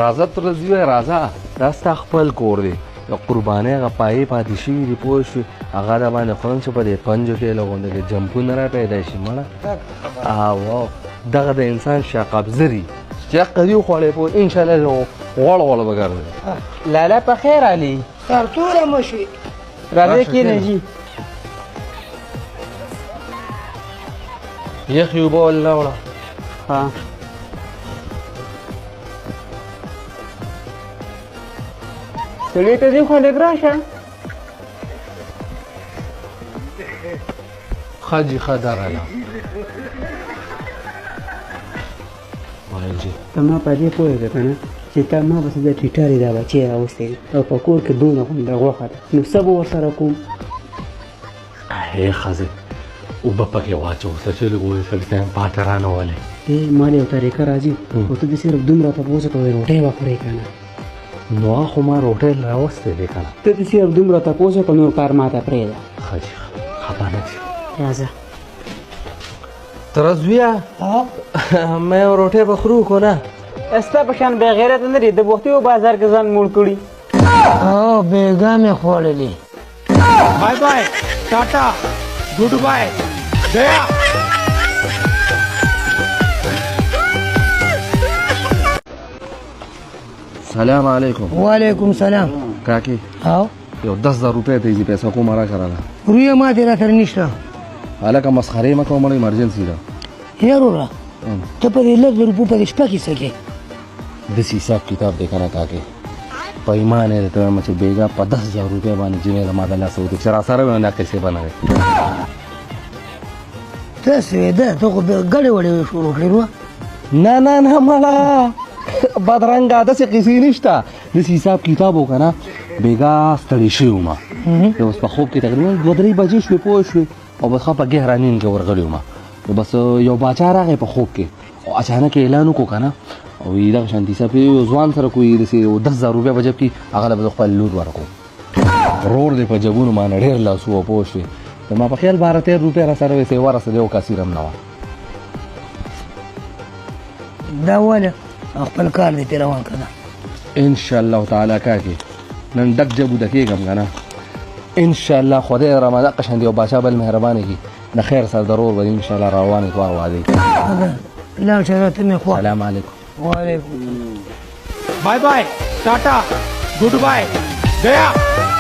راځه تر زوی راځه دا ستا خپل کور دی د قربانۍ هغه پایې پاتې شوي دي پوه شوې هغه د باندې خورم چې په دې پنجو کې لغونده کې جمپونه را پیدا شي مړه او دغه د انسان شاقبزه دي چې حق دي وخوړی پوه انشاءالله غوړ غوړ به ګرځي لالا په خیر علي سرتوره مه شي راځئ کښېنئ جي یخې اوبه ولله وړه ها سړي ته دې خوا لږ راشه ښه جي ښه درغله وایي جي ته ما په دې پوهېږه که نه چې تا ما پسې د ټیټارې دا بچی راوستی او په کور کې دونه غونډه غوښه ده نو څه به ورسره کوم هی ښځې اوبه پکې واچو څه چې لږ وویل ته پاته رانه ولې ما له یو طریقه راځي او ته دې صرف دومره تپوس کوې روټۍ به خورې که نه نو خو ما روټۍ راوستی دی که نه ته دې صرف دومره تپوس وکړه نور کار ما ته پرېږده ښه جي خفه نه شي راځه تره زویه ما یو روټۍ به خورو که نه ستا په شان بې غیرته نه دي د بوختیو بازار کې ځان موړ کړي او بیګا مې خوړلې bye bye tata good bye गया سلام علیکم وعلیکم سلام کاکی او یو 10,000 روپۍ ته یې پیسه کومه را کړله رویه ما دې را سره نشته هلکه مسخرې مه کوه مړه ایمرجنسي ده یاروره ته په دې 10,000 روپو په دې شپه کې څه کې داسې حساب کتاب دی که نه کاکې په ایمان یې درته وایم چې بېګا په 10,000 روپۍ باندې جنۍ له ما د لاسه وتې چې را سره وي نو دا کیسې به نه وي داسې وې ده ته خو ګډې وړې شروع کړې نو نه نه نه مړه بدرنګه داسې قیسې نشته داسې حساب کتاب و که نه بېګا ستړی شوی وم بیا اوس په خوب کې تقریبا 2-3 بجې شوې پوه شوې او بس ښه په ګهره نیند کې ورغلی وم نو بس یو باچا راغی په خوب کې او اچانک یې اعلان وکړو که نه او دغه شانتي حساب یو ځوان سره کوي داسې 10,000 روپۍ په جب کې هغه له به خپل لور ورکړو رور دی په جبونو باندې ډېر لاسو وه پوه شوې زما په خیال 12-13 روپۍ را سره وې چې ورسېدې او کاسیر هم نه وه دا ولې خپل کار دې پرې روان که نه انشاءالله تعالی کاکې نن ډک جبو د کېږم که نه انشاءالله خدای رامه دقه شانتې یو باچا بل مهربانه کړي د خیر سره ضرور به انشاءالله روانې توار وعدې لاړ شه راته مې خوا سلام علیکم وعلیکم bye bye tata good bye गया